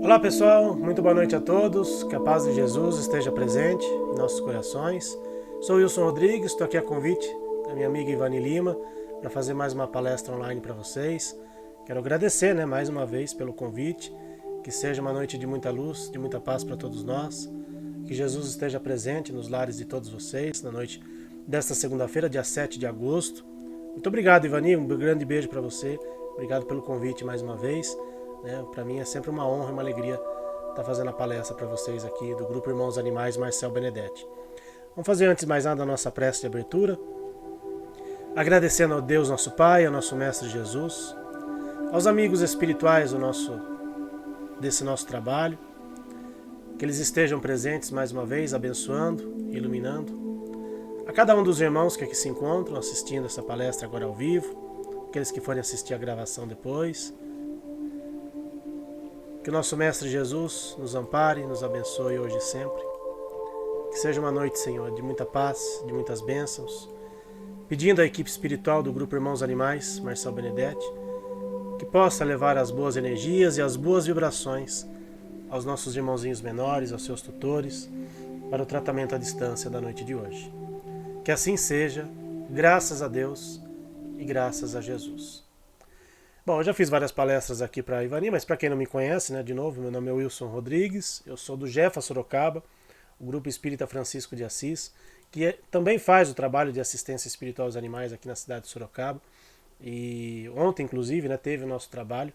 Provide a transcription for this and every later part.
Olá pessoal, muito boa noite a todos, que a paz de Jesus esteja presente em nossos corações. Sou Wilson Rodrigues, estou aqui a convite da minha amiga Ivani Lima para fazer mais uma palestra online para vocês. Quero agradecer mais uma vez pelo convite, que seja uma noite de muita luz, de muita paz para todos nós, que Jesus esteja presente nos lares de todos vocês na noite desta segunda-feira, dia 7 de agosto. Muito obrigado, Ivani, um grande beijo para você, obrigado pelo convite mais uma vez. Para mim é sempre uma honra e uma alegria estar fazendo a palestra para vocês aqui do Grupo Irmãos Animais Marcel Benedetti. Vamos fazer antes de mais nada a nossa prece de abertura, agradecendo ao Deus nosso Pai, ao nosso Mestre Jesus, aos amigos espirituais desse nosso trabalho, que eles estejam presentes mais uma vez, abençoando, iluminando, a cada um dos irmãos que aqui se encontram assistindo essa palestra agora ao vivo, aqueles que forem assistir a gravação depois. Que o nosso Mestre Jesus nos ampare, nos abençoe hoje e sempre. Que seja uma noite, Senhor, de muita paz, de muitas bênçãos. Pedindo à equipe espiritual do Grupo Irmãos Animais, Marcel Benedetti, que possa levar as boas energias e as boas vibrações aos nossos irmãozinhos menores, aos seus tutores, para o tratamento à distância da noite de hoje. Que assim seja, graças a Deus e graças a Jesus. Bom, eu já fiz várias palestras aqui para a Ivani, mas para quem não me conhece, de novo, meu nome é Wilson Rodrigues, eu sou do Jefa Sorocaba, o Grupo Espírita Francisco de Assis, que também faz o trabalho de assistência espiritual aos animais aqui na cidade de Sorocaba. E ontem, inclusive, teve o nosso trabalho,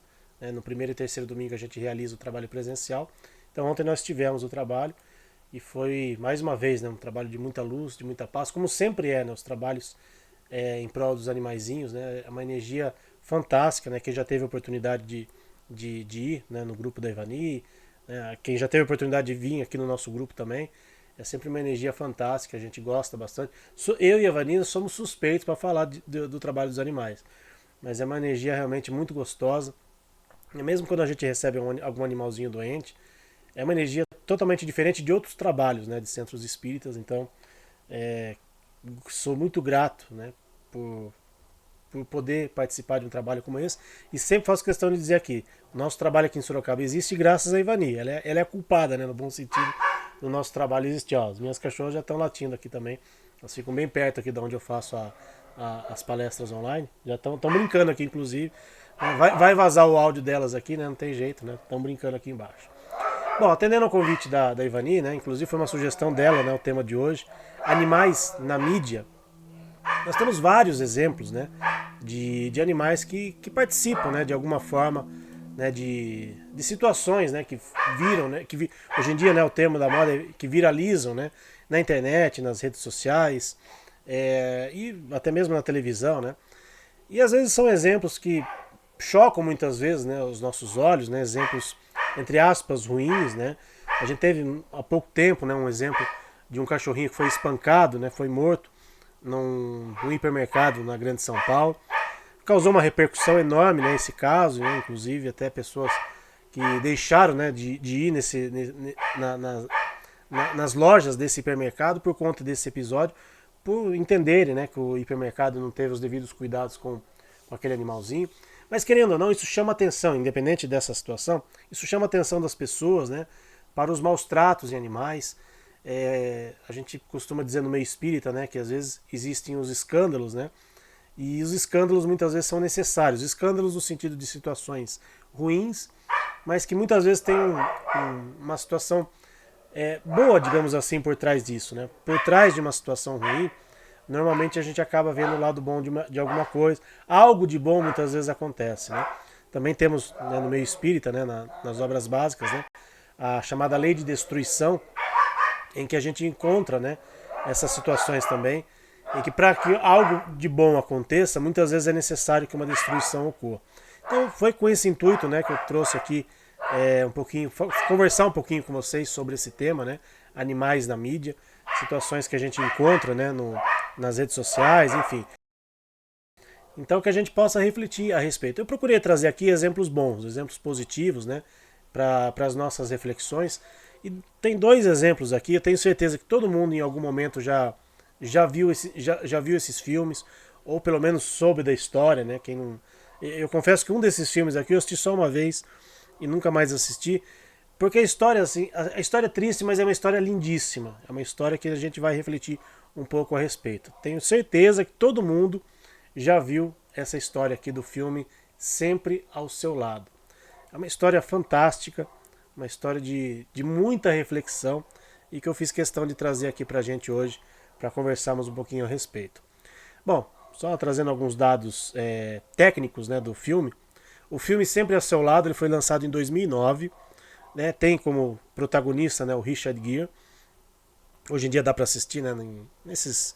no primeiro e terceiro domingo a gente realiza o trabalho presencial. Então ontem nós tivemos o trabalho e foi, mais uma vez, um trabalho de muita luz, de muita paz, como sempre os trabalhos em prol dos animaizinhos, é uma energia fantástica, quem já teve a oportunidade de ir no grupo da Ivani, quem já teve a oportunidade de vir aqui no nosso grupo também, é sempre uma energia fantástica, a gente gosta bastante. Eu e a Ivani somos suspeitos para falar do trabalho dos animais, mas é uma energia realmente muito gostosa, e mesmo quando a gente recebe algum animalzinho doente, é uma energia totalmente diferente de outros trabalhos, de centros espíritas. Então sou muito grato por poder participar de um trabalho como esse, e sempre faço questão de dizer aqui, o nosso trabalho aqui em Sorocaba existe graças a Ivani, ela é a culpada, no bom sentido, do nosso trabalho existir. As minhas cachorras já estão latindo aqui também, elas ficam bem perto aqui de onde eu faço as palestras online, já estão brincando aqui, inclusive, vai vazar o áudio delas aqui, não tem jeito, estão brincando aqui embaixo. Bom, atendendo ao convite da Ivani, inclusive foi uma sugestão dela, o tema de hoje, animais na mídia. Nós temos vários exemplos de animais que participam de alguma forma de situações que viram, hoje em dia o termo da moda é que viralizam na internet, nas redes sociais e até mesmo na televisão. E às vezes são exemplos que chocam muitas vezes os nossos olhos, exemplos entre aspas ruins. A gente teve há pouco tempo um exemplo de um cachorrinho que foi espancado, foi morto num hipermercado na Grande São Paulo. Causou uma repercussão enorme esse caso, inclusive até pessoas que deixaram de ir nas lojas desse hipermercado por conta desse episódio, por entenderem que o hipermercado não teve os devidos cuidados com aquele animalzinho. Mas querendo ou não, isso chama atenção, independente dessa situação, isso chama atenção das pessoas para os maus tratos em animais. A gente costuma dizer no meio espírita que às vezes existem os escândalos, e os escândalos muitas vezes são necessários. Escândalos no sentido de situações ruins, mas que muitas vezes tem uma situação boa, digamos assim, por trás disso. Por trás de uma situação ruim, normalmente a gente acaba vendo o lado bom de alguma coisa. Algo de bom muitas vezes acontece. Também temos no meio espírita, nas obras básicas, a chamada lei de destruição, em que a gente encontra essas situações também, em que para que algo de bom aconteça, muitas vezes é necessário que uma destruição ocorra. Então foi com esse intuito que eu trouxe aqui um pouquinho, conversar um pouquinho com vocês sobre esse tema, animais na mídia, situações que a gente encontra nas redes sociais, enfim. Então que a gente possa refletir a respeito. Eu procurei trazer aqui exemplos bons, exemplos positivos para as nossas reflexões. E tem dois exemplos aqui, eu tenho certeza que todo mundo em algum momento já viu esses filmes, ou pelo menos soube da história. Quem não... Eu confesso que um desses filmes aqui eu assisti só uma vez e nunca mais assisti, Porque a história, assim, a história é triste, mas é uma história lindíssima. É uma história que a gente vai refletir um pouco a respeito. Tenho certeza que todo mundo já viu essa história aqui do filme Sempre ao Seu Lado. É uma história fantástica, uma história de muita reflexão e que eu fiz questão de trazer aqui pra gente hoje para conversarmos um pouquinho a respeito. Bom, só trazendo alguns dados técnicos, né, do filme. O filme Sempre ao Seu Lado ele foi lançado em 2009, né, tem como protagonista, né, o Richard Gere. Hoje em dia dá para assistir, né, nesses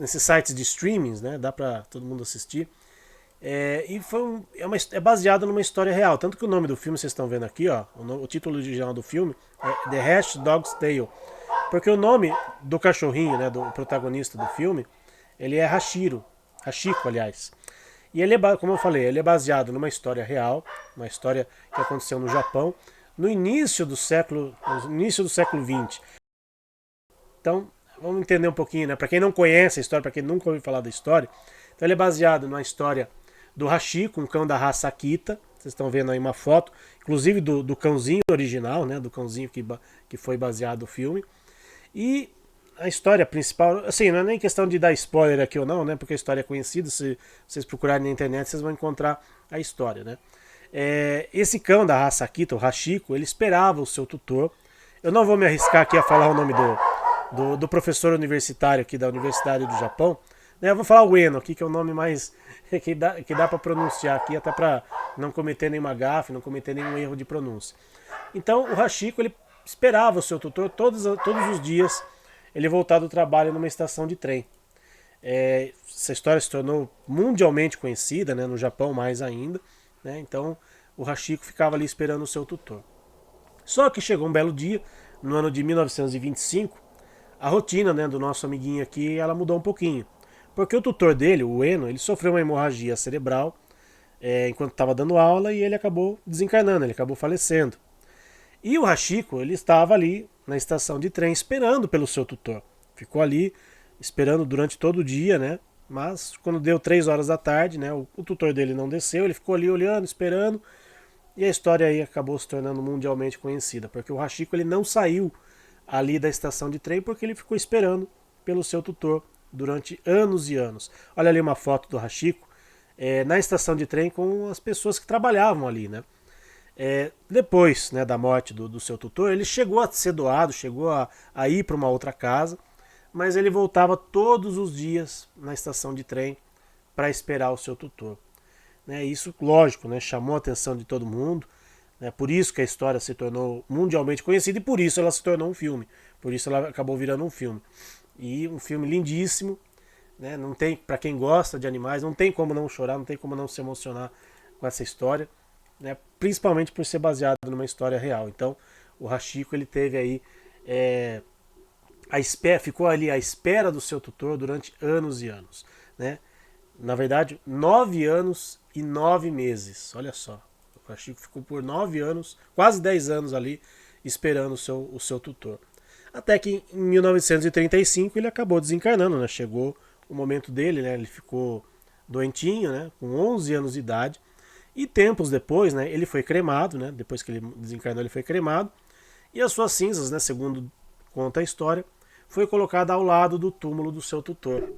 sites de streamings, né, dá para todo mundo assistir. E é baseado numa história real. Tanto que o nome do filme, vocês estão vendo aqui, ó, o título original do filme é The Hash Dog's Tale. Porque o nome do cachorrinho, né, do protagonista do filme, ele é Hachiko, aliás. E ele é, como eu falei, ele é baseado numa história real, uma história que aconteceu no Japão, no início do século XX. Então, vamos entender um pouquinho, né? Para quem não conhece a história, para quem nunca ouviu falar da história, então ele é baseado numa história do Hachiko, um cão da raça Akita. Vocês estão vendo aí uma foto, inclusive do cãozinho original, né? Do cãozinho que foi baseado o filme. E a história principal, assim, não é nem questão de dar spoiler aqui ou não, né? Porque a história é conhecida, se vocês procurarem na internet, vocês vão encontrar a história, né? Esse cão da raça Akita, o Hachiko, ele esperava o seu tutor. Eu não vou me arriscar aqui a falar o nome do professor universitário aqui da Universidade do Japão. Né? Eu vou falar o Eno aqui, que é o nome mais que dá para pronunciar aqui, até para não cometer nenhuma gafe, não cometer nenhum erro de pronúncia. Então o Hachiko ele esperava o seu tutor todos os dias ele voltar do trabalho numa estação de trem. Essa história se tornou mundialmente conhecida, né, no Japão mais ainda. Né, então o Hachiko ficava ali esperando o seu tutor. Só que chegou um belo dia, no ano de 1925, a rotina, né, do nosso amiguinho aqui ela mudou um pouquinho. Porque o tutor dele, o Eno, ele sofreu uma hemorragia cerebral enquanto estava dando aula e ele acabou desencarnando, ele acabou falecendo. E o Hachiko, ele estava ali na estação de trem esperando pelo seu tutor. Ficou ali esperando durante todo o dia, né? Mas quando deu 3 horas da tarde, né, o tutor dele não desceu, ele ficou ali olhando, esperando. E a história aí acabou se tornando mundialmente conhecida, porque o Hachiko ele não saiu ali da estação de trem porque ele ficou esperando pelo seu tutor durante anos e anos. Olha ali uma foto do Hachiko na estação de trem com as pessoas que trabalhavam ali, né? Depois, né, da morte do seu tutor, ele chegou a ser doado, chegou a ir para uma outra casa, mas ele voltava todos os dias na estação de trem para esperar o seu tutor. Né, isso, lógico, né, chamou a atenção de todo mundo, né, por isso que a história se tornou mundialmente conhecida e por isso ela se tornou um filme, por isso ela acabou virando um filme. E um filme lindíssimo, né, não tem, para quem gosta de animais, não tem como não chorar, não tem como não se emocionar com essa história. Né, principalmente por ser baseado numa história real. Então, o Hachiko ele teve aí ficou ali à espera do seu tutor durante anos e anos, né? Na verdade, 9 anos e 9 meses. Olha só, o Hachiko ficou por 9 anos, quase 10 anos ali esperando o seu tutor. Até que em 1935 ele acabou desencarnando, né? Chegou o momento dele, né? Ele ficou doentinho, né? Com 11 anos de idade. E tempos depois, né, ele foi cremado, né, depois que ele desencarnou ele foi cremado, e as suas cinzas, né, segundo conta a história, foi colocada ao lado do túmulo do seu tutor.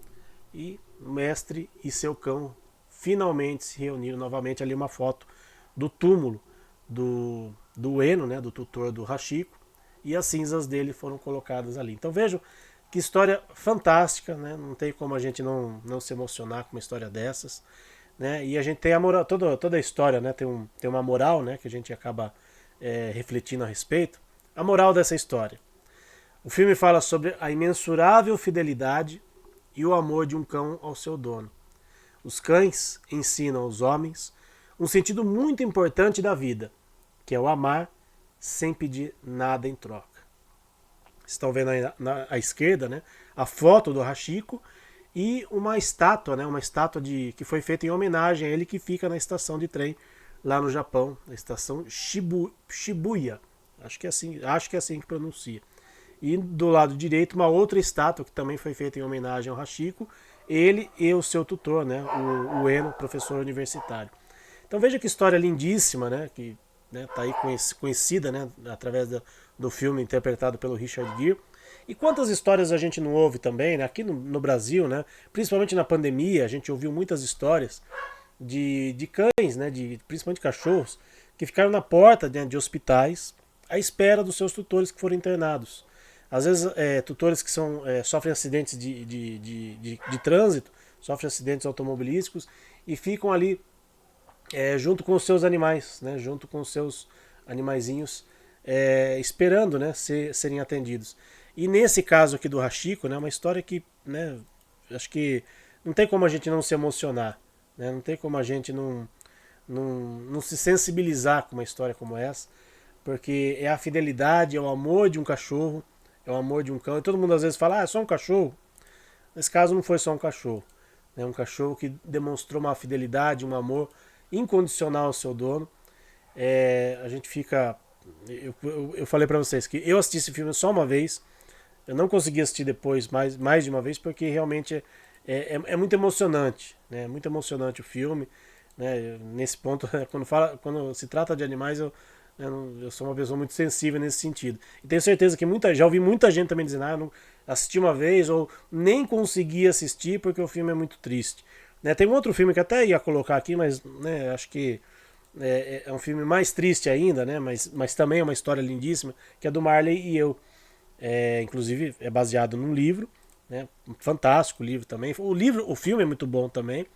E o mestre e seu cão finalmente se reuniram novamente, ali uma foto do túmulo do Eno, né, do tutor do Hachiko, e as cinzas dele foram colocadas ali. Então vejam que história fantástica, né, não tem como a gente não se emocionar com uma história dessas. Né? E a gente tem a moral, toda a história, né? tem uma moral, né? Que a gente acaba refletindo a respeito. A moral dessa história. O filme fala sobre a imensurável fidelidade e o amor de um cão ao seu dono. Os cães ensinam aos homens um sentido muito importante da vida, que é o amar sem pedir nada em troca. Estão vendo aí à esquerda, né? A foto do Hachiko e uma estátua, né, que foi feita em homenagem a ele, que fica na estação de trem lá no Japão, na estação Shibuya. Acho que é assim que pronuncia. E do lado direito uma outra estátua que também foi feita em homenagem ao Hachiko, ele e o seu tutor, né, o Eno, professor universitário. Então veja que história lindíssima, né, que né? Tá aí conhecida, né? Através do filme interpretado pelo Richard Gere. E quantas histórias a gente não ouve também, né? Aqui no Brasil, né? Principalmente na pandemia, a gente ouviu muitas histórias de cães, né? Principalmente cachorros, que ficaram na porta, né, de hospitais à espera dos seus tutores que foram internados. Às vezes, tutores que sofrem acidentes de trânsito, sofrem acidentes automobilísticos e ficam ali junto com os seus animais, né, junto com os seus animaizinhos, esperando, né, serem atendidos. E nesse caso aqui do Hachiko, né, uma história que, né, acho que não tem como a gente não se emocionar, né, não tem como a gente não se sensibilizar com uma história como essa, porque é a fidelidade, é o amor de um cachorro, é o amor de um cão. E todo mundo às vezes fala, é só um cachorro. Nesse caso não foi só um cachorro. É um cachorro que demonstrou uma fidelidade, um amor incondicional ao seu dono. A gente fica... Eu falei pra vocês que eu assisti esse filme só uma vez. Eu não consegui assistir depois mais de uma vez, porque realmente é muito emocionante. Né? É muito emocionante o filme. Né? Nesse ponto, quando se trata de animais, eu sou uma pessoa muito sensível nesse sentido. E tenho certeza que já ouvi muita gente também dizendo, eu não assisti uma vez, ou nem consegui assistir porque o filme é muito triste. Né? Tem um outro filme que até ia colocar aqui, mas né, acho que é um filme mais triste ainda, né? Mas também é uma história lindíssima, que é do Marley e Eu. Inclusive é baseado num livro, né? Fantástico o livro também. O filme é muito bom também,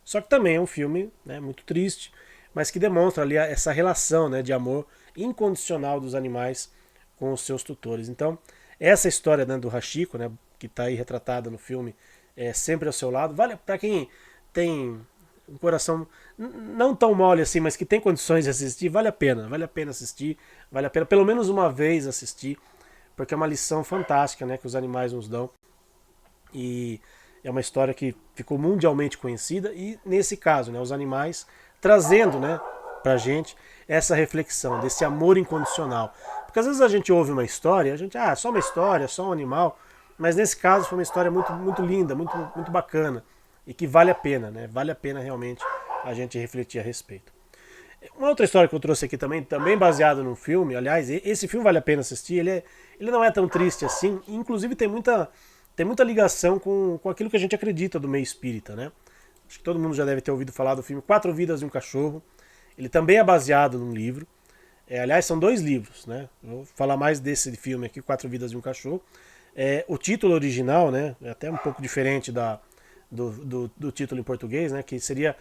só que também é um filme, né, muito triste, mas que demonstra ali essa relação, né, de amor incondicional dos animais com os seus tutores. Então, essa história, né, do Hachiko, né, que está aí retratada no filme, sempre ao seu lado, vale para quem tem um coração não tão mole assim, mas que tem condições de assistir, vale a pena assistir, vale a pena pelo menos uma vez assistir, porque é uma lição fantástica, né, que os animais nos dão. E é uma história que ficou mundialmente conhecida e nesse caso, né, os animais trazendo, né, pra gente essa reflexão desse amor incondicional. Porque às vezes a gente ouve uma história, a gente, só uma história, só um animal, mas nesse caso foi uma história muito, muito linda, muito, muito bacana e que vale a pena, né? Vale a pena realmente a gente refletir a respeito. Uma outra história que eu trouxe aqui também baseada num filme, aliás, esse filme vale a pena assistir, ele não é tão triste assim, inclusive tem muita ligação com aquilo que a gente acredita do meio espírita, né? Acho que todo mundo já deve ter ouvido falar do filme Quatro Vidas de um Cachorro. Ele também é baseado num livro. Aliás, são dois livros, né? Eu vou falar mais desse filme aqui, Quatro Vidas de um Cachorro. O título original, né? É até um pouco diferente do título em português, né? Que seria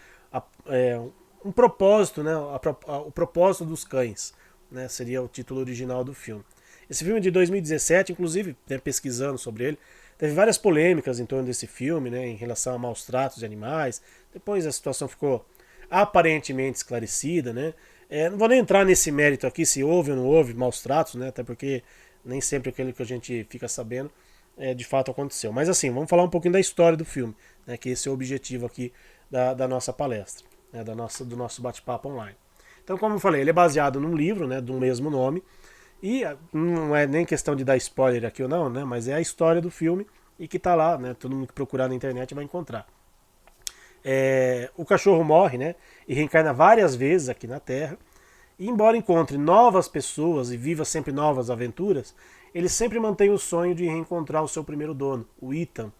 um propósito, né? O propósito dos cães, né? Seria o título original do filme. Esse filme é de 2017, inclusive, né, pesquisando sobre ele, teve várias polêmicas em torno desse filme, né, em relação a maus tratos de animais. Depois a situação ficou aparentemente esclarecida, né? Não vou nem entrar nesse mérito aqui se houve ou não houve maus tratos, né? Até porque nem sempre aquilo que a gente fica sabendo de fato aconteceu. Mas assim, vamos falar um pouquinho da história do filme, né? Que esse é o objetivo aqui da nossa palestra, né? Do nosso bate-papo online. Então, como eu falei, ele é baseado num livro, né, do mesmo nome. E não é nem questão de dar spoiler aqui ou não, né? Mas é a história do filme e que tá lá, né? Todo mundo que procurar na internet vai encontrar. O cachorro morre, né? E reencarna várias vezes aqui na Terra. E embora encontre novas pessoas e viva sempre novas aventuras, ele sempre mantém o sonho de reencontrar o seu primeiro dono, o Ethan,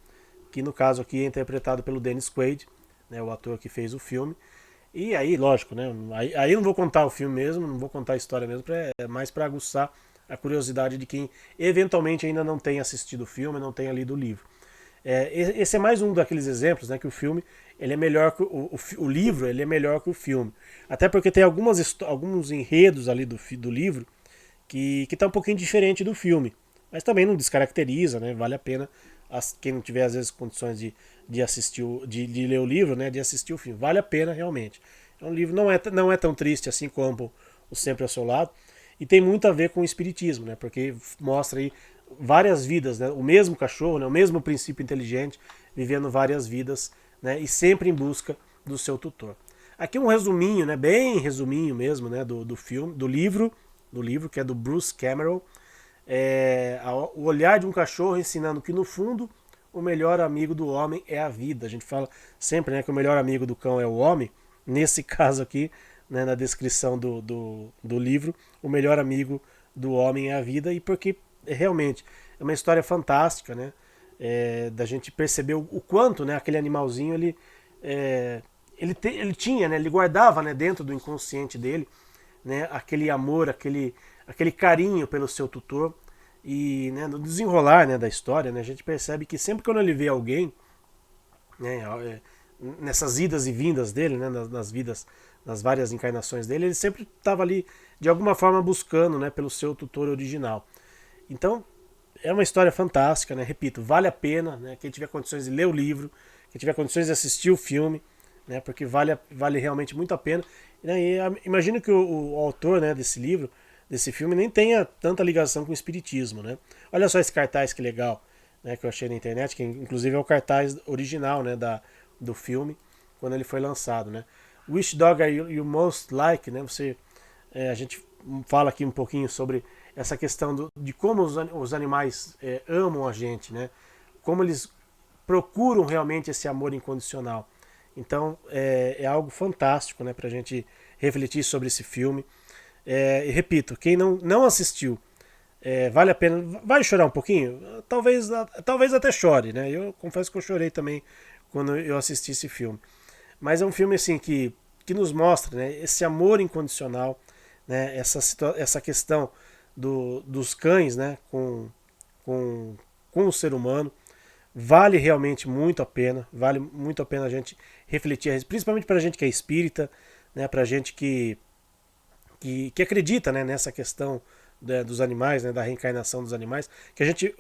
que no caso aqui é interpretado pelo Dennis Quaid, né? O ator que fez o filme. E aí, lógico, né? Aí eu não vou contar o filme mesmo, não vou contar a história mesmo, mais para aguçar a curiosidade de quem eventualmente ainda não tenha assistido o filme, não tenha lido o livro. Esse é mais um daqueles exemplos, né, que o filme ele é melhor que o livro, ele é melhor que o filme. Até porque tem alguns enredos ali do livro que tá um pouquinho diferente do filme. Mas também não descaracteriza, né? Vale a pena quem não tiver às vezes condições de assistir de ler o livro, né, de assistir o filme. Vale a pena realmente. Um livro não é tão triste assim como o Sempre ao Seu Lado e tem muito a ver com o espiritismo, né, porque mostra aí várias vidas, né, o mesmo cachorro, né, o mesmo princípio inteligente vivendo várias vidas, né, e sempre em busca do seu tutor. Aqui um resuminho, né, bem resuminho mesmo, né, do filme, do livro que é do Bruce Cameron. O olhar de um cachorro ensinando que no fundo o melhor amigo do homem é a vida. A gente fala sempre, né, que o melhor amigo do cão é o homem. Nesse caso aqui, né, na descrição do livro, o melhor amigo do homem é a vida, e porque realmente é uma história fantástica, né? Da gente perceber o quanto, né, aquele animalzinho ele tinha, né, ele guardava, né, dentro do inconsciente dele, né, aquele amor, aquele carinho pelo seu tutor. E, né, no desenrolar, né, da história, né, a gente percebe que sempre quando ele vê alguém, né, nessas idas e vindas dele, né, nas vidas, nas várias encarnações dele, ele sempre estava ali de alguma forma buscando, né, pelo seu tutor original. Então é uma história fantástica, né? Repito, vale a pena, né? Quem tiver condições de ler o livro, quem tiver condições de assistir o filme, né? Porque vale realmente muito a pena. E imagino que o autor, né, desse livro, desse filme, nem tenha tanta ligação com o espiritismo, né? Olha só esse cartaz que legal, né, que eu achei na internet, que inclusive é o cartaz original, né, do filme, quando ele foi lançado, né? Which dog are you most like, né? A gente fala aqui um pouquinho sobre essa questão de como os animais amam a gente, né? Como eles procuram realmente esse amor incondicional. Então é algo fantástico, né, para a gente refletir sobre esse filme. E repito, quem não assistiu, vale a pena. Vai chorar um pouquinho? Talvez até chore, né? Eu confesso que eu chorei também quando eu assisti esse filme. Mas é um filme assim que nos mostra, né, esse amor incondicional, né, essa questão dos cães, né, com o ser humano. Vale realmente muito a pena, vale muito a pena a gente refletir, principalmente para a gente que é espírita, né, para a gente que acredita, né, nessa questão, né, dos animais, né, da reencarnação dos animais, que a gente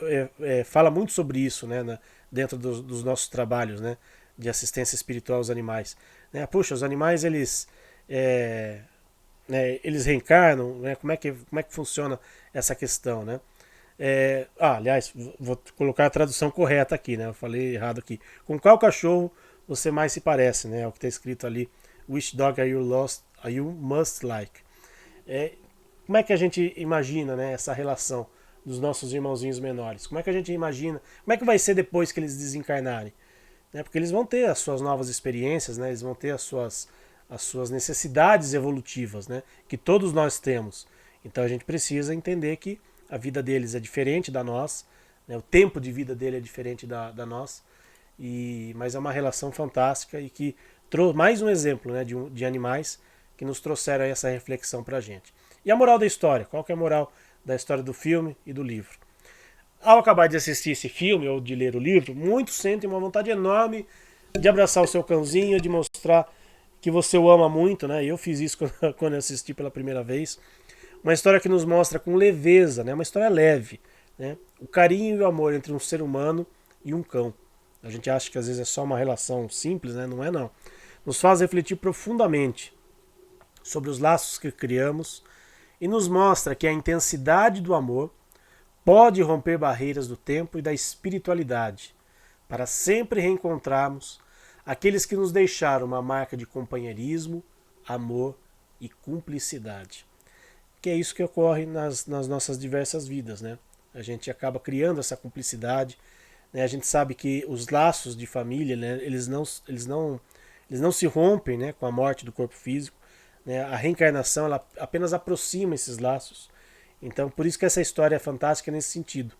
fala muito sobre isso, né, dentro dos nossos trabalhos, né, de assistência espiritual aos animais. Né? Puxa, os animais eles reencarnam, né? Como é que funciona essa questão, né? Aliás, vou colocar a tradução correta aqui, né? Eu falei errado aqui. Com qual cachorro você mais se parece, né? É o que está escrito ali. Which dog are you most like? Como é que a gente imagina, né, essa relação dos nossos irmãozinhos menores? Como é que a gente imagina? Como é que vai ser depois que eles desencarnarem? Né? Porque eles vão ter as suas novas experiências, né? Eles vão ter as suas necessidades evolutivas, né, que todos nós temos. Então a gente precisa entender que a vida deles é diferente da nossa, né, o tempo de vida dele é diferente da nossa, mas é uma relação fantástica e que trouxe mais um exemplo, né, de animais que nos trouxeram essa reflexão para a gente. E a moral da história? Qual que é a moral da história do filme e do livro? Ao acabar de assistir esse filme ou de ler o livro, muitos sentem uma vontade enorme de abraçar o seu cãozinho, de mostrar que você o ama muito, né? Eu fiz isso quando eu assisti pela primeira vez. Uma história que nos mostra com leveza, né? Uma história leve, né? O carinho e o amor entre um ser humano e um cão. A gente acha que às vezes é só uma relação simples, né? Não é não. Nos faz refletir profundamente sobre os laços que criamos e nos mostra que a intensidade do amor pode romper barreiras do tempo e da espiritualidade, para sempre reencontrarmos aqueles que nos deixaram uma marca de companheirismo, amor e cumplicidade. Que é isso que ocorre nas nossas diversas vidas, né? A gente acaba criando essa cumplicidade, né? A gente sabe que os laços de família, né, eles não se rompem, né, com a morte do corpo físico, né? A reencarnação ela apenas aproxima esses laços. Então, por isso que essa história é fantástica nesse sentido,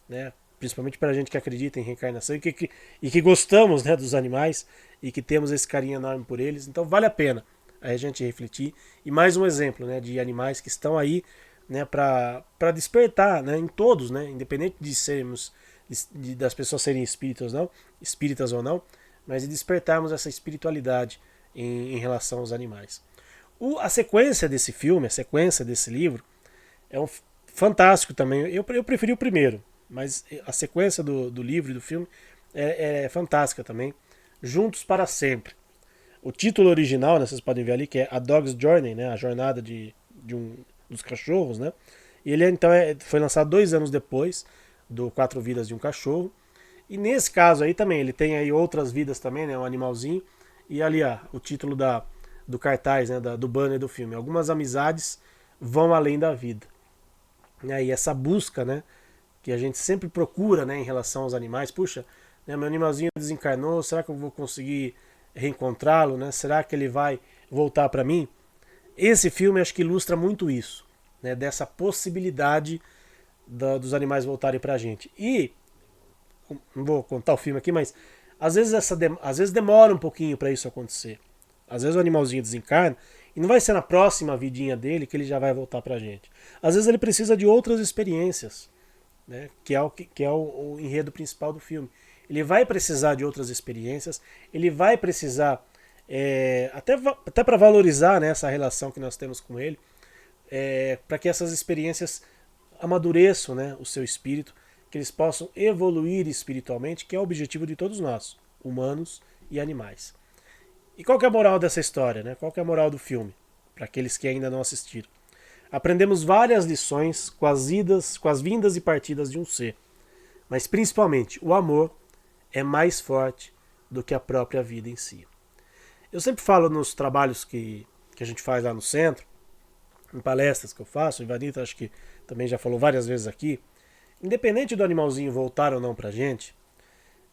né? Principalmente para a gente que acredita em reencarnação e que gostamos, né, dos animais e que temos esse carinho enorme por eles. Então, vale a pena a gente refletir. E mais um exemplo, né, de animais que estão aí, né, para despertar, né, em todos, né, independente de sermos das pessoas serem espíritas ou não, mas de despertarmos essa espiritualidade em relação aos animais. A sequência desse filme, a sequência desse livro, é fantástico também. Eu preferi o primeiro, mas a sequência do livro e do filme é fantástica também. Juntos para sempre. O título original, né, vocês podem ver ali, que é A Dog's Journey, né, a jornada dos cachorros, né? E ele então foi lançado 2 anos depois do Quatro Vidas de um Cachorro. E nesse caso aí também, ele tem aí outras vidas também, né, um animalzinho. E ali, o título do cartaz, né, do banner do filme. Algumas amizades vão além da vida. E essa busca, né, que a gente sempre procura, né, em relação aos animais. Puxa, né, meu animalzinho desencarnou, será que eu vou conseguir reencontrá-lo, né? Será que ele vai voltar para mim? Esse filme acho que ilustra muito isso, né, dessa possibilidade dos animais voltarem pra gente. E, não vou contar o filme aqui, mas às vezes demora um pouquinho para isso acontecer. Às vezes o animalzinho desencarna e não vai ser na próxima vidinha dele que ele já vai voltar pra gente. Às vezes ele precisa de outras experiências, né, que é o enredo principal do filme. Ele vai precisar de outras experiências, ele vai precisar, até para valorizar, né, essa relação que nós temos com ele, para que essas experiências amadureçam, né, o seu espírito, que eles possam evoluir espiritualmente, que é o objetivo de todos nós, humanos e animais. E qual que é a moral dessa história, né? Qual que é a moral do filme, para aqueles que ainda não assistiram? Aprendemos várias lições com as vindas e partidas de um ser, mas principalmente o amor é mais forte do que a própria vida em si. Eu sempre falo nos trabalhos que a gente faz lá no centro, em palestras que eu faço, o Ivanito acho que também já falou várias vezes aqui, independente do animalzinho voltar ou não pra gente,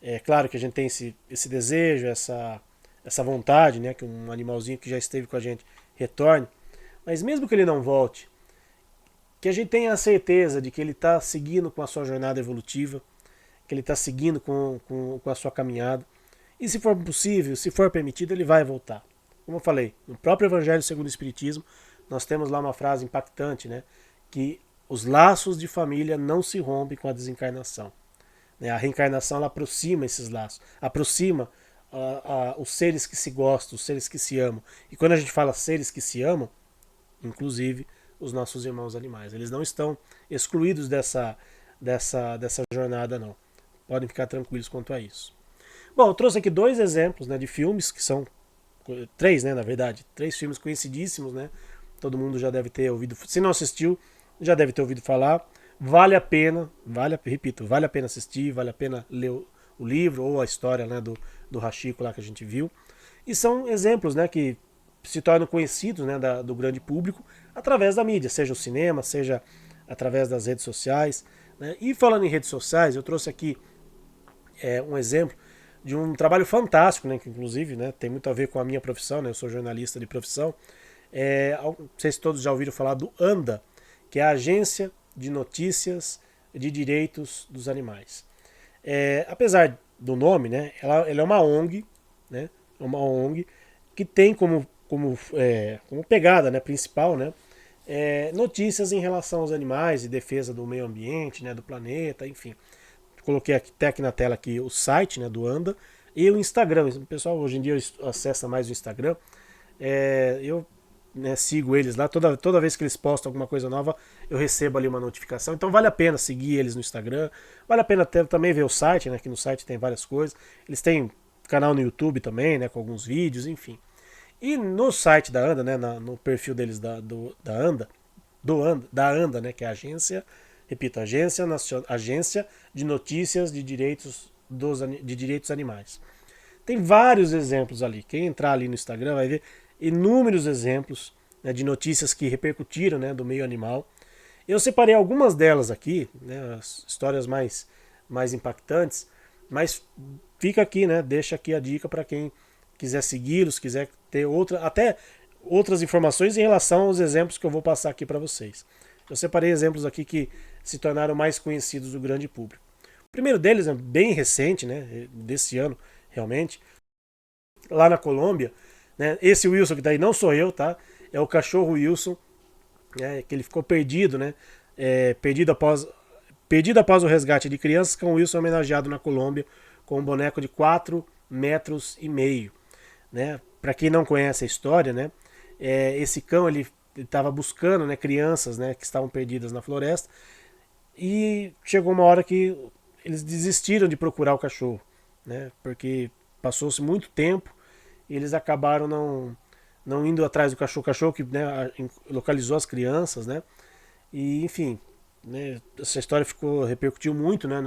é claro que a gente tem esse desejo, essa vontade, né, que um animalzinho que já esteve com a gente retorne, mas mesmo que ele não volte, que a gente tenha a certeza de que ele está seguindo com a sua jornada evolutiva, que ele está seguindo com a sua caminhada, e se for possível, se for permitido, ele vai voltar. Como eu falei, no próprio Evangelho segundo o Espiritismo, nós temos lá uma frase impactante, né, que os laços de família não se rompem com a desencarnação. A reencarnação ela aproxima esses laços, aproxima os seres que se gostam, os seres que se amam. E quando a gente fala seres que se amam, inclusive os nossos irmãos animais, eles não estão excluídos dessa jornada, não. Podem ficar tranquilos quanto a isso. Bom, eu trouxe aqui dois exemplos, né, de filmes que são três, né, na verdade, três filmes conhecidíssimos, né? Todo mundo já deve ter ouvido, se não assistiu, já deve ter ouvido falar. Vale a pena, repito, vale a pena assistir, vale a pena ler o livro ou a história, né, do Hachiko lá que a gente viu. E são exemplos, né, que se tornam conhecidos, né, do grande público através da mídia, seja o cinema, seja através das redes sociais, né? E falando em redes sociais, eu trouxe aqui um exemplo de um trabalho fantástico, né, que inclusive, né, tem muito a ver com a minha profissão, né, eu sou jornalista de profissão. Não sei se todos já ouviram falar do ANDA, que é a Agência de Notícias de Direitos dos Animais. Apesar do nome, né, ela é uma ONG, né, uma ONG que tem como pegada, né, principal, né, notícias em relação aos animais e defesa do meio ambiente, né, do planeta, enfim. Coloquei até aqui na tela aqui o site, né, do ANDA e o Instagram. O pessoal hoje em dia acessa mais o Instagram. Eu, né, sigo eles lá, toda vez que eles postam alguma coisa nova, eu recebo ali uma notificação. Então vale a pena seguir eles no Instagram, vale a pena também ver o site, né, que no site tem várias coisas. Eles têm canal no YouTube também, né, com alguns vídeos, enfim. E no site da ANDA, né, no perfil deles da ANDA, da ANDA, né, que é a agência, repito, Agência de Notícias de Direitos de Direitos Animais. Tem vários exemplos ali. Quem entrar ali no Instagram vai ver inúmeros exemplos, né, de notícias que repercutiram, né, do meio animal. Eu separei algumas delas aqui, né, as histórias mais impactantes, mas fica aqui, né, deixa aqui a dica para quem quiser segui-los, quiser ter até outras informações em relação aos exemplos que eu vou passar aqui para vocês. Eu separei exemplos aqui que se tornaram mais conhecidos do grande público. O primeiro deles é bem recente, né, desse ano, realmente, lá na Colômbia, né, esse Wilson que tá aí não sou eu, tá? É o cachorro Wilson, né, que ele ficou perdido, né? Perdido após o resgate de crianças, com o Wilson homenageado na Colômbia com um boneco de 4,5 metros, né? Para quem não conhece a história, né? Esse cão ele estava buscando, né, crianças, né, que estavam perdidas na floresta, e chegou uma hora que eles desistiram de procurar o cachorro, né? Porque passou-se muito tempo e eles acabaram não indo atrás do cachorro. O cachorro que, né, localizou as crianças, né? E enfim, né, essa história repercutiu muito, né,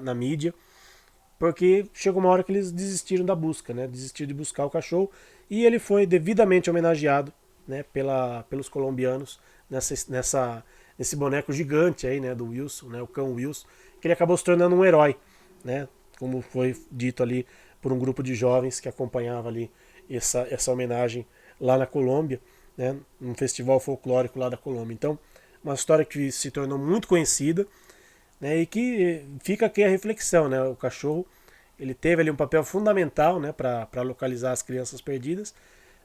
na mídia, porque chegou uma hora que eles desistiram da busca, né? Desistiram de buscar o cachorro e ele foi devidamente homenageado, né, pelos colombianos nesse boneco gigante aí, né, do Wilson, né, o cão Wilson, que ele acabou se tornando um herói, né? Como foi dito ali por um grupo de jovens que acompanhava ali essa homenagem lá na Colômbia. né, num festival folclórico lá da Colômbia. Então, uma história que se tornou muito conhecida, né, e que fica aqui a reflexão, né, o cachorro ele teve ali um papel fundamental, né, para localizar as crianças perdidas,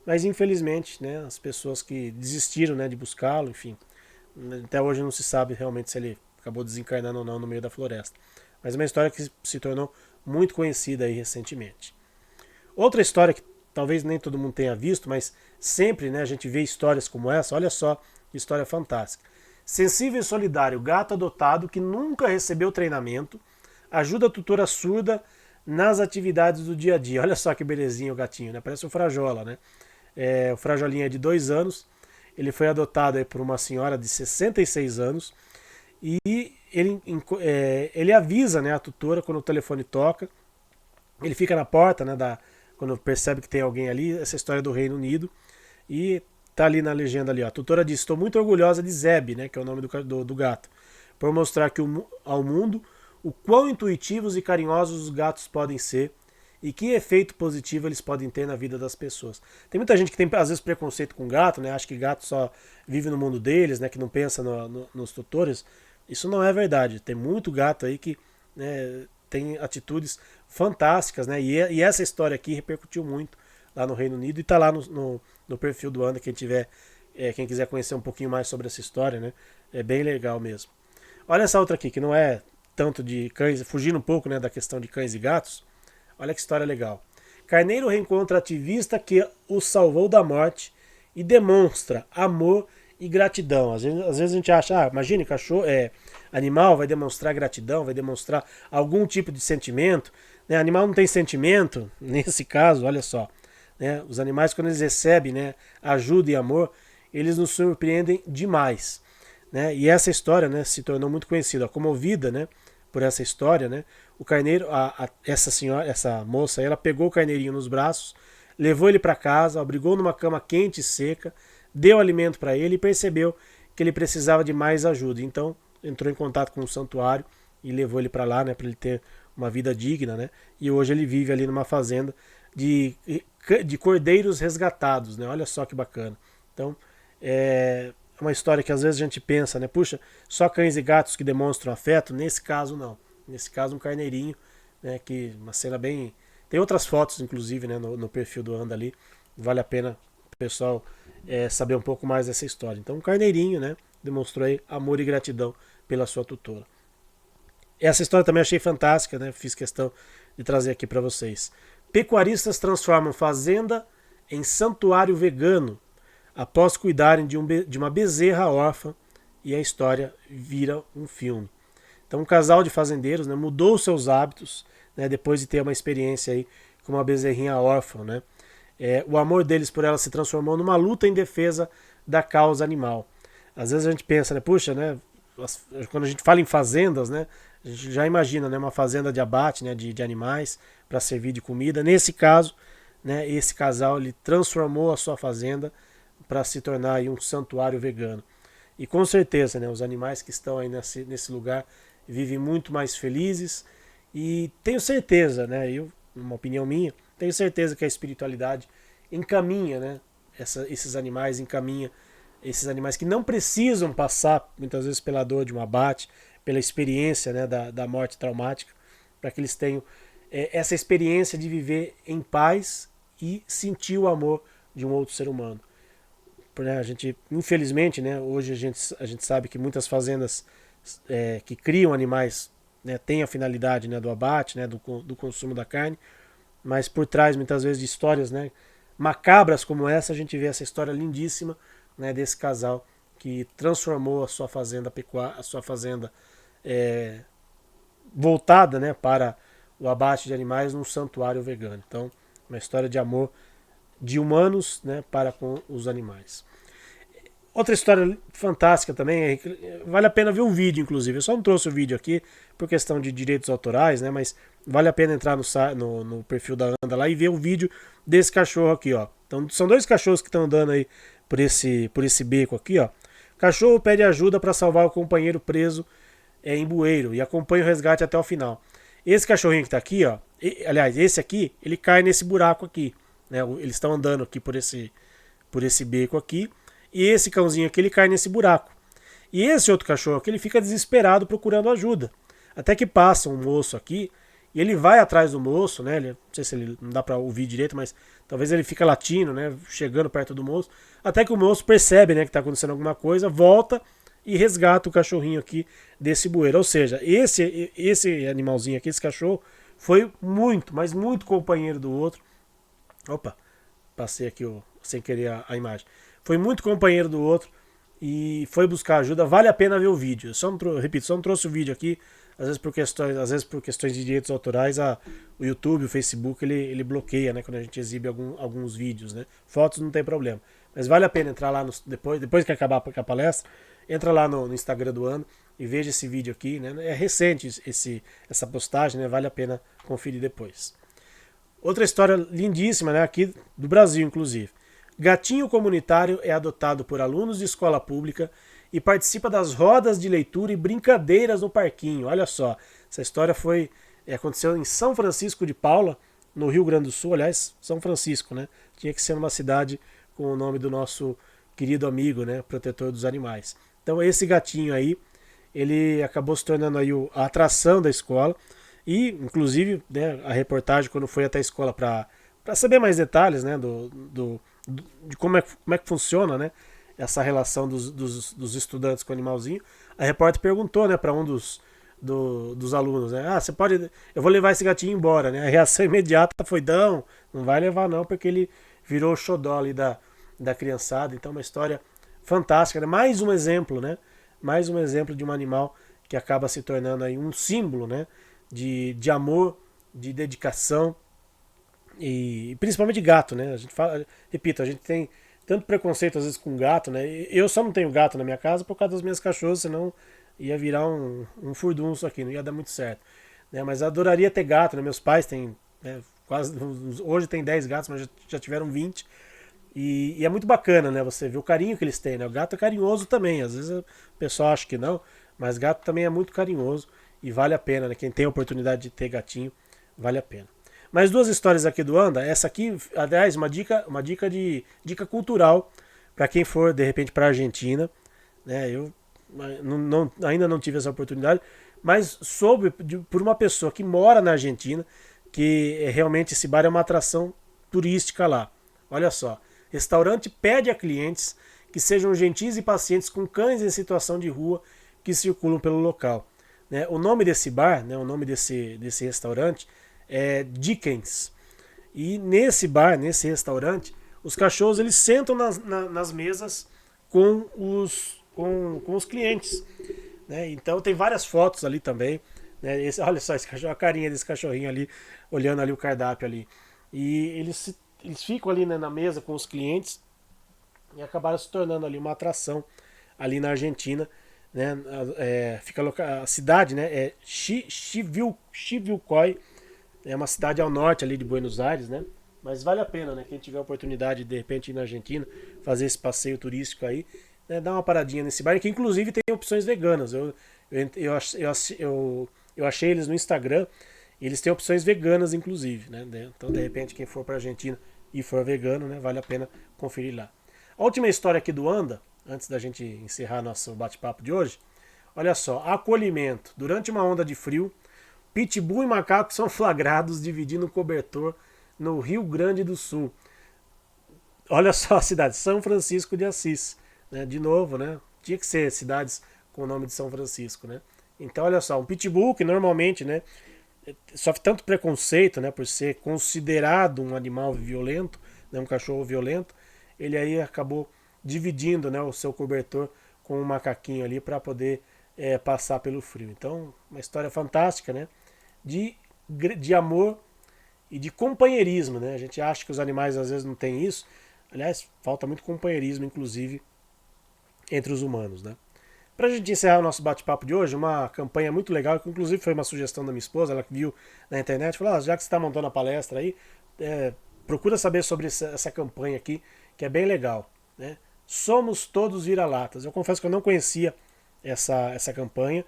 mas infelizmente, né, as pessoas que desistiram, né, de buscá-lo, enfim, até hoje não se sabe realmente se ele acabou desencarnando ou não no meio da floresta. Mas é uma história que se tornou muito conhecida aí recentemente. Outra história que talvez nem todo mundo tenha visto, mas sempre, né, a gente vê histórias como essa. Olha só que história fantástica. Sensível e solidário, gato adotado que nunca recebeu treinamento, ajuda a tutora surda nas atividades do dia a dia. Olha só que belezinha o gatinho, né? Parece um Frajola, né? O Frajolinha é de 2 anos, ele foi adotado aí por uma senhora de 66 anos e ele avisa, né, a tutora quando o telefone toca, ele fica na porta, né, quando percebe que tem alguém ali, essa história do Reino Unido, e tá ali na legenda ali, ó, a tutora diz: estou muito orgulhosa de Zeb, né, que é o nome do gato, por mostrar ao mundo o quão intuitivos e carinhosos os gatos podem ser e que efeito positivo eles podem ter na vida das pessoas. Tem muita gente que tem às vezes preconceito com gato, né, acha que gato só vive no mundo deles, né, que não pensa nos tutores. Isso não é verdade. Tem muito gato aí que, né, tem atitudes fantásticas, né, e essa história aqui repercutiu muito lá no Reino Unido e está lá no perfil do Anda, quem quiser conhecer um pouquinho mais sobre essa história, né, é bem legal mesmo. Olha essa outra aqui, que não é tanto de cães, fugindo um pouco, né, da questão de cães e gatos. Olha que história legal. Carneiro reencontra ativista que o salvou da morte e demonstra amor e gratidão. Às vezes a gente acha, imagine, cachorro, animal vai demonstrar gratidão, vai demonstrar algum tipo de sentimento. Né? Animal não tem sentimento, nesse caso, olha só. Né? Os animais, quando eles recebem, né, ajuda e amor, eles nos surpreendem demais. Né? E essa história, né, se tornou muito conhecida, comovida, né, por essa história, né? O carneiro, essa moça, ela pegou o carneirinho nos braços, levou ele para casa, abrigou numa cama quente e seca, deu alimento para ele e percebeu que ele precisava de mais ajuda. Então entrou em contato com o santuário e levou ele para lá, né, para ele ter uma vida digna, né? E hoje ele vive ali numa fazenda de cordeiros resgatados, né? Olha só que bacana. Então é uma história que às vezes a gente pensa, né? Puxa, só cães e gatos que demonstram afeto? Nesse caso, não. Nesse caso, um carneirinho, né? Que uma cena bem... Tem outras fotos, inclusive, né? No perfil do Anda ali. Vale a pena o pessoal saber um pouco mais dessa história. Então, um carneirinho, né? Demonstrou aí amor e gratidão pela sua tutora. Essa história também achei fantástica, né? Fiz questão de trazer aqui para vocês. Pecuaristas transformam fazenda em santuário vegano após cuidarem de uma bezerra órfã, e a história vira um filme. Então um casal de fazendeiros, né, mudou seus hábitos, né, depois de ter uma experiência aí com uma bezerrinha órfã. Né? O amor deles por ela se transformou numa luta em defesa da causa animal. Às vezes a gente pensa, né, puxa, né, quando a gente fala em fazendas, né, a gente já imagina, né, uma fazenda de abate, né, de animais para servir de comida. Nesse caso, né, esse casal ele transformou a sua fazenda para se tornar aí um santuário vegano. E com certeza, né, os animais que estão aí nesse lugar vivem muito mais felizes, e tenho certeza, né, uma opinião minha, tenho certeza que a espiritualidade encaminha, né, esses animais, encaminha esses animais que não precisam passar muitas vezes pela dor de um abate, pela experiência, né, da morte traumática, para que eles tenham essa experiência de viver em paz e sentir o amor de um outro ser humano. A gente, infelizmente, né, hoje a gente sabe que muitas fazendas que criam animais, né, têm a finalidade, né, do abate, né, do consumo da carne, mas por trás muitas vezes de histórias, né, macabras como essa, a gente vê essa história lindíssima, né, desse casal que transformou a sua fazenda voltada, né, para o abate de animais num santuário vegano. Então, uma história de amor de humanos, né, para com os animais. Outra história fantástica também, vale a pena ver o vídeo, inclusive. Eu só não trouxe o vídeo aqui por questão de direitos autorais, né? Mas vale a pena entrar no perfil da Anda lá e ver o vídeo desse cachorro aqui, ó. Então são 2 cachorros que estão andando aí por esse beco aqui, ó. O cachorro pede ajuda para salvar o companheiro preso em bueiro e acompanha o resgate até o final. Esse cachorrinho que está aqui, ó, aliás, esse aqui, ele cai nesse buraco aqui, né? Eles estão andando aqui por esse beco aqui. e esse cãozinho aqui ele cai nesse buraco. E esse outro cachorro aqui ele fica desesperado procurando ajuda. Até que passa um moço aqui e ele vai atrás do moço, né? Não sei se ele não dá para ouvir direito, mas talvez ele fica latindo, né? Chegando perto do moço, até que o moço percebe, né, que está acontecendo alguma coisa, volta e resgata o cachorrinho aqui desse bueiro. Ou seja, esse animalzinho aqui, esse cachorro, foi muito, mas muito companheiro do outro. Opa, passei aqui sem querer a imagem. Foi muito companheiro do outro e foi buscar ajuda. Vale a pena ver o vídeo. Repito, só não trouxe o vídeo aqui. Às vezes por questões de direitos autorais, o YouTube, o Facebook, ele bloqueia, né, quando a gente exibe alguns vídeos, né? Fotos não tem problema. Mas vale a pena entrar lá depois que acabar a palestra, entra lá no Instagram do Ano e veja esse vídeo aqui, né? É recente essa postagem, né? Vale a pena conferir depois. Outra história lindíssima, né? Aqui do Brasil, inclusive. Gatinho comunitário é adotado por alunos de escola pública e participa das rodas de leitura e brincadeiras no parquinho. Olha só, essa história aconteceu em São Francisco de Paula, no Rio Grande do Sul. Aliás, São Francisco, né? Tinha que ser numa cidade com o nome do nosso querido amigo, né? Protetor dos animais. Então esse gatinho aí, ele acabou se tornando aí a atração da escola. E, inclusive, né, a reportagem, quando foi até a escola para saber mais detalhes, né, de como é que funciona, né, essa relação dos estudantes com o animalzinho, a repórter perguntou, né, para um dos alunos, né, eu vou levar esse gatinho embora, né? A reação imediata foi, não vai levar não, porque ele virou o xodó ali da criançada. Então, uma história fantástica, né? Mais um exemplo, né? Mais um exemplo de um animal que acaba se tornando aí um símbolo, né, de amor, de dedicação e principalmente gato, né? A gente fala, repito, a gente tem tanto preconceito às vezes com gato, né? Eu só não tenho gato na minha casa por causa das minhas cachorras, senão ia virar um furdunço aqui, não ia dar muito certo, né? Mas eu adoraria ter gato, né? Meus pais têm, né, hoje tem 10 gatos, mas já tiveram 20. E é muito bacana, né? Você vê o carinho que eles têm, né? O gato é carinhoso também. Às vezes o pessoal acha que não, mas gato também é muito carinhoso e vale a pena, né? Quem tem a oportunidade de ter gatinho, vale a pena. Mais duas histórias aqui do Anda. Essa aqui, aliás, uma dica cultural para quem for de repente para a Argentina, né? Eu ainda não tive essa oportunidade, mas soube por uma pessoa que mora na Argentina que realmente esse bar é uma atração turística lá. Olha só. Restaurante pede a clientes que sejam gentis e pacientes com cães em situação de rua que circulam pelo local. Né? O nome desse bar, né, o nome desse restaurante é Dickens. E nesse bar, nesse restaurante, os cachorros eles sentam nas mesas com os clientes. Né? Então tem várias fotos ali também. Né? Olha só esse cachorro, a carinha desse cachorrinho ali, olhando ali o cardápio ali. E eles ficam ali, né, na mesa com os clientes e acabaram se tornando ali uma atração ali na Argentina, né? A cidade, né, é Chivilcoy, é uma cidade ao norte ali de Buenos Aires, né? Mas vale a pena, né? Quem tiver a oportunidade de repente ir na Argentina, fazer esse passeio turístico aí, né, dar uma paradinha nesse bar, que inclusive tem opções veganas. Eu achei eles no Instagram. E eles têm opções veganas, inclusive, né? Então, de repente, quem for para a Argentina e for vegano, né, vale a pena conferir lá. A última história aqui do Anda, antes da gente encerrar nosso bate-papo de hoje. Olha só, acolhimento. Durante uma onda de frio, pitbull e macaco são flagrados dividindo o cobertor no Rio Grande do Sul. Olha só a cidade, São Francisco de Assis. Né? De novo, né? Tinha que ser cidades com o nome de São Francisco, né? Então, olha só, um pitbull que normalmente, né, sofre tanto preconceito, né, por ser considerado um animal violento, né, um cachorro violento, ele aí acabou dividindo, né, o seu cobertor com um macaquinho ali para poder passar pelo frio. Então, uma história fantástica, né, de amor e de companheirismo, né? A gente acha que os animais às vezes não têm isso. Aliás, falta muito companheirismo, inclusive, entre os humanos, né? Para a gente encerrar o nosso bate-papo de hoje, uma campanha muito legal, que inclusive foi uma sugestão da minha esposa, ela viu na internet, falou, já que você está montando a palestra aí, procura saber sobre essa campanha aqui, que é bem legal. Né? Somos Todos Vira-Latas. Eu confesso que eu não conhecia essa campanha.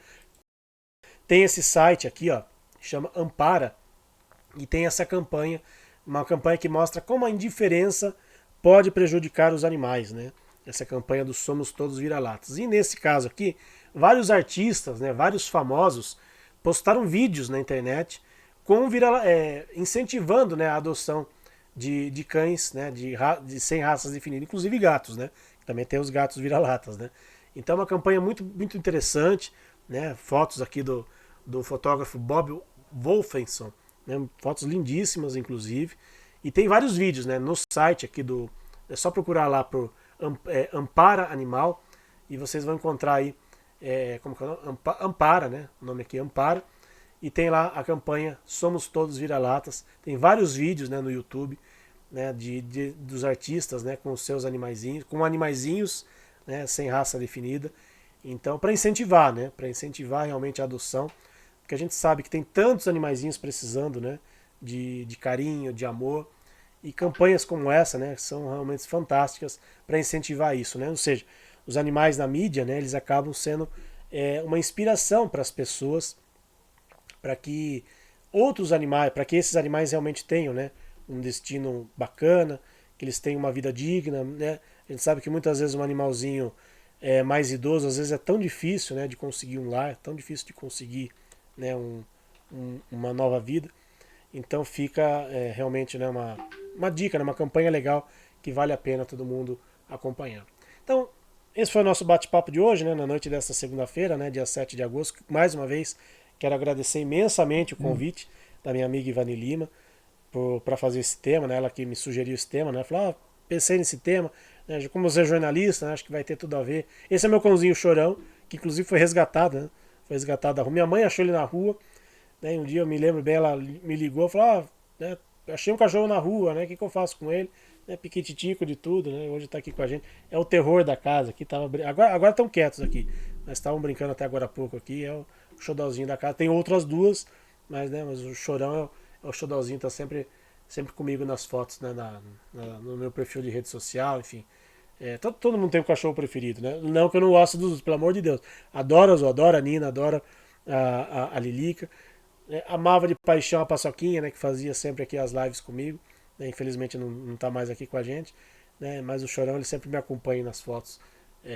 Tem esse site aqui, ó, chama Ampara, e tem essa campanha, uma campanha que mostra como a indiferença pode prejudicar os animais, né? essa campanha do Somos Todos Vira-Latas. E nesse caso aqui, vários artistas, né, vários famosos, postaram vídeos na internet com incentivando, né, a adoção de cães, né, de sem raças definidas, inclusive gatos, né? Também tem os gatos vira-latas, né? Então é uma campanha muito, muito interessante, né? Fotos aqui do fotógrafo Bob Wolfenson, né? Fotos lindíssimas, inclusive. E tem vários vídeos, né? No site aqui é só procurar lá por Ampara Animal e vocês vão encontrar aí, como que é o nome? Ampara, né? O nome aqui é Ampara. E tem lá a campanha Somos Todos Vira-Latas. Tem vários vídeos, né, no YouTube, né, dos artistas, né, com os seus animaizinhos, com animaizinhos, né, sem raça definida. Então, para incentivar, né, para incentivar realmente a adoção, porque a gente sabe que tem tantos animaizinhos precisando, né, de carinho, de amor. E campanhas como essa, né, são realmente fantásticas para incentivar isso, né? Ou seja, os animais na mídia, né, eles acabam sendo uma inspiração para as pessoas, para que outros animais, para que esses animais realmente tenham, né, um destino bacana, que eles tenham uma vida digna, né? A gente sabe que muitas vezes um animalzinho mais idoso, às vezes é tão difícil, né, de conseguir um lar, tão difícil de conseguir, né, uma nova vida. Então fica realmente, né, uma dica, né, uma campanha legal que vale a pena todo mundo acompanhar. Então, esse foi o nosso bate-papo de hoje, né, na noite desta segunda-feira, né, dia 7 de agosto. Mais uma vez, quero agradecer imensamente o convite da minha amiga Ivani Lima para fazer esse tema, né, ela que me sugeriu esse tema, né, falou, pensei nesse tema, né, como você é jornalista, né, acho que vai ter tudo a ver. Esse é meu cãozinho Chorão, que inclusive foi resgatado, né, foi resgatado da rua. Minha mãe achou ele na rua, né, um dia eu me lembro bem, ela me ligou e falou, né, achei um cachorro na rua, né, o que eu faço com ele? Piquititico de tudo, né? Hoje está aqui com a gente. É o terror da casa aqui. Agora estão quietos aqui. Mas estavam brincando até agora há pouco aqui. É o xodózinho da casa. Tem outras duas, mas o Chorão é o xodózinho, tá sempre comigo nas fotos, né? No meu perfil de rede social, enfim. Todo mundo tem um cachorro preferido, né? Não que eu não gosto dos, pelo amor de Deus. Adoro a Nina, adoro a Lilica. Amava de paixão a Paçoquinha, né? Que fazia sempre aqui as lives comigo. Infelizmente não está mais aqui com a gente, né? Mas o Chorão ele sempre me acompanha nas fotos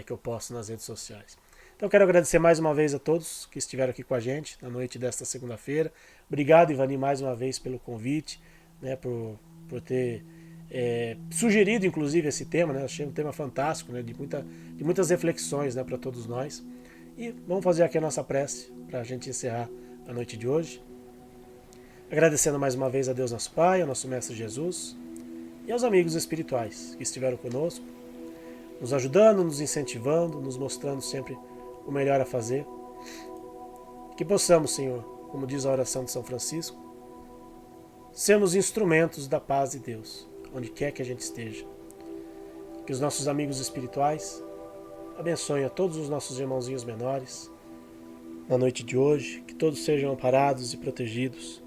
que eu posto nas redes sociais. Então quero agradecer mais uma vez a todos que estiveram aqui com a gente na noite desta segunda-feira. Obrigado, Ivani, mais uma vez pelo convite, né? Por ter sugerido inclusive esse tema, né? Achei um tema fantástico, né? De muitas reflexões, né? Para todos nós. E vamos fazer aqui a nossa prece para a gente encerrar a noite de hoje. Agradecendo mais uma vez a Deus nosso Pai, ao nosso Mestre Jesus e aos amigos espirituais que estiveram conosco, nos ajudando, nos incentivando, nos mostrando sempre o melhor a fazer. Que possamos, Senhor, como diz a oração de São Francisco, sermos instrumentos da paz de Deus, onde quer que a gente esteja. Que os nossos amigos espirituais abençoem a todos os nossos irmãozinhos menores na noite de hoje, que todos sejam amparados e protegidos,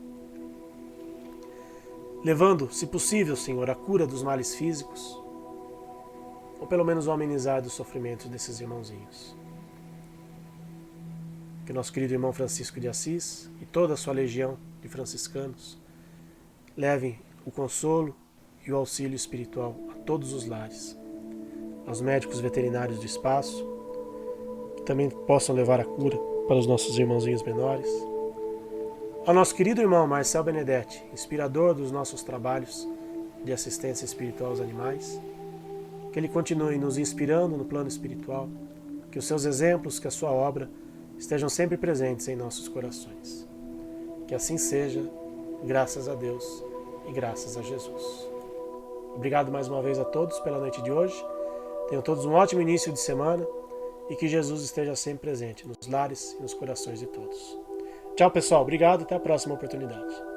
levando, se possível, Senhor, a cura dos males físicos, ou pelo menos o amenizar dos sofrimentos desses irmãozinhos. Que nosso querido irmão Francisco de Assis e toda a sua legião de franciscanos levem o consolo e o auxílio espiritual a todos os lares, aos médicos veterinários do espaço, que também possam levar a cura para os nossos irmãozinhos menores, ao nosso querido irmão Marcel Benedetti, inspirador dos nossos trabalhos de assistência espiritual aos animais, que ele continue nos inspirando no plano espiritual, que os seus exemplos, que a sua obra estejam sempre presentes em nossos corações. Que assim seja, graças a Deus e graças a Jesus. Obrigado mais uma vez a todos pela noite de hoje. Tenham todos um ótimo início de semana e que Jesus esteja sempre presente nos lares e nos corações de todos. Tchau, pessoal. Obrigado. Até a próxima oportunidade.